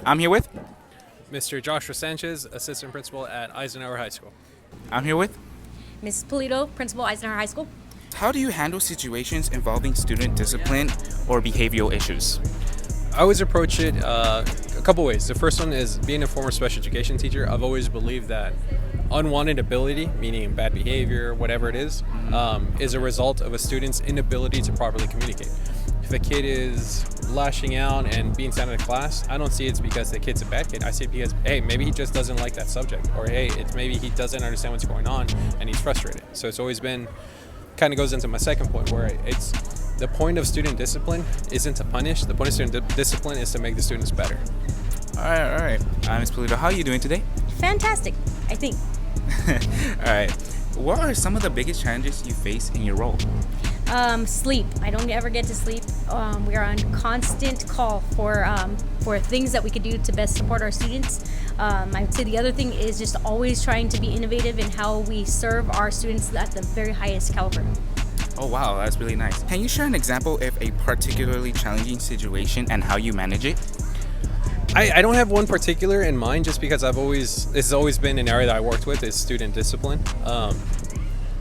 I'm here with. Mr. Joshua Sanchez, Assistant Principal at Eisenhower High School. I'm here with. Mrs. Polito, Principal, Eisenhower High School. How do you handle situations involving student discipline or behavioral issues? I always approach it a couple ways. The first one is being a former special education teacher. I've always believed that unwanted ability, meaning bad behavior, whatever it is a result of a student's inability to properly communicate. If a kid is lashing out and being sent out of class, I don't see it's because the kid's a bad kid. I see it because, hey, maybe he just doesn't like that subject, or hey, it's maybe he doesn't understand what's going on and he's frustrated. So it's always been, kind of goes into my second point, where it's the point of student discipline isn't to punish. The point of student discipline is to make the students better. All right. Ms. Polito, how are you doing today? Fantastic, I think. All right. What are some of the biggest challenges you face in your role? Sleep. I don't ever get to sleep. We are on constant call for things that we could do to best support our students. I would say the other thing is just always trying to be innovative in how we serve our students at the very highest caliber. Oh, wow, that's really nice. Can you share an example of a particularly challenging situation and how you manage it? I don't have one particular in mind, just because this has always been an area that I worked with, is student discipline.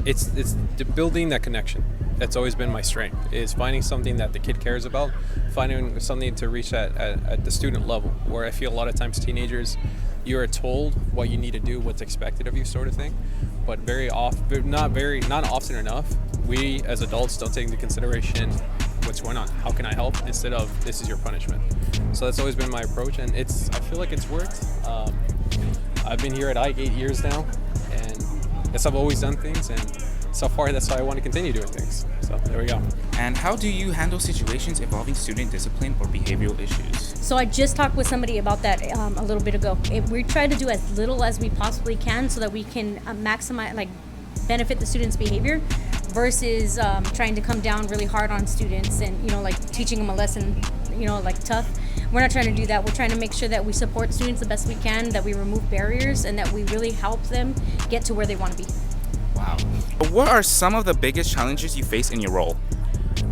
It's building that connection. That's always been my strength, is finding something that the kid cares about, finding something to reach at the student level, where I feel a lot of times teenagers, you're told what you need to do, what's expected of you, sort of thing. But not often enough, we as adults don't take into consideration what's going on. How can I help? Instead of, this is your punishment. So that's always been my approach, and I feel like it's worked. I've been here at Ike 8 years now, and yes, I've always done things, and so far that's how I want to continue doing things. So there we go. And how do you handle situations involving student discipline or behavioral issues? So I just talked with somebody about that a little bit ago. We try to do as little as we possibly can so that we can maximize, benefit the students' behavior, versus trying to come down really hard on students and, teaching them a lesson, tough. We're not trying to do that. We're trying to make sure that we support students the best we can, that we remove barriers, and that we really help them get to where they want to be. Wow. What are some of the biggest challenges you face in your role?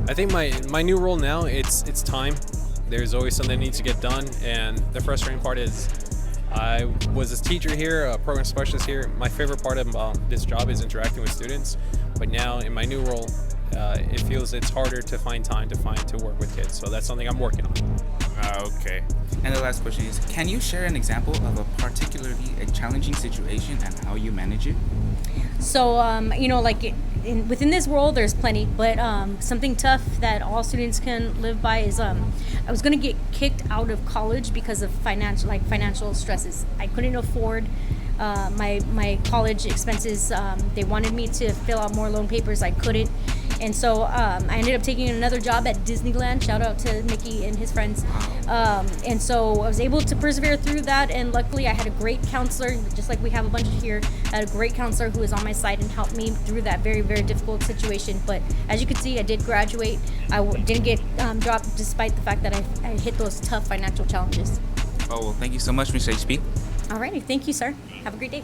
I think my new role now, it's time. There's always something that needs to get done, and the frustrating part is I was a teacher here, a program specialist here. My favorite part about this job is interacting with students, but now in my new role, it feels it's harder to find time to work with kids. So that's something I'm working on. Okay. And the last question is, can you share an example of a particularly challenging situation and how you manage it? So, within this world, there's plenty, but something tough that all students can live by is I was going to get kicked out of college because of financial stresses. I couldn't afford my college expenses. They wanted me to fill out more loan papers. I couldn't. And so I ended up taking another job at Disneyland. Shout out to Mickey and his friends. And so I was able to persevere through that. And luckily, I had a great counselor, just like we have a bunch here. I had a great counselor who was on my side and helped me through that very, very difficult situation. But as you can see, I did graduate. I didn't get dropped despite the fact that I hit those tough financial challenges. Oh, well, thank you so much, Mr. HP. All righty. Thank you, sir. Have a great day.